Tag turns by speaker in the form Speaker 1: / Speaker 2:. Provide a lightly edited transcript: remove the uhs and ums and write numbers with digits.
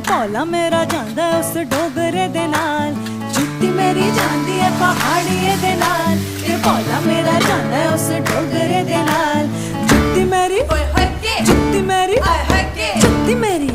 Speaker 1: भोला मेरा जांदा है उस डोगरे दे नाल, जुत्ती मेरी जांदी है पहाड़िए दे नाल, ये भोला मेरा जांदा है उस डोगरे दे नाल, जुत्ती मेरी जुत्ती मेरी जुत्ती मेरी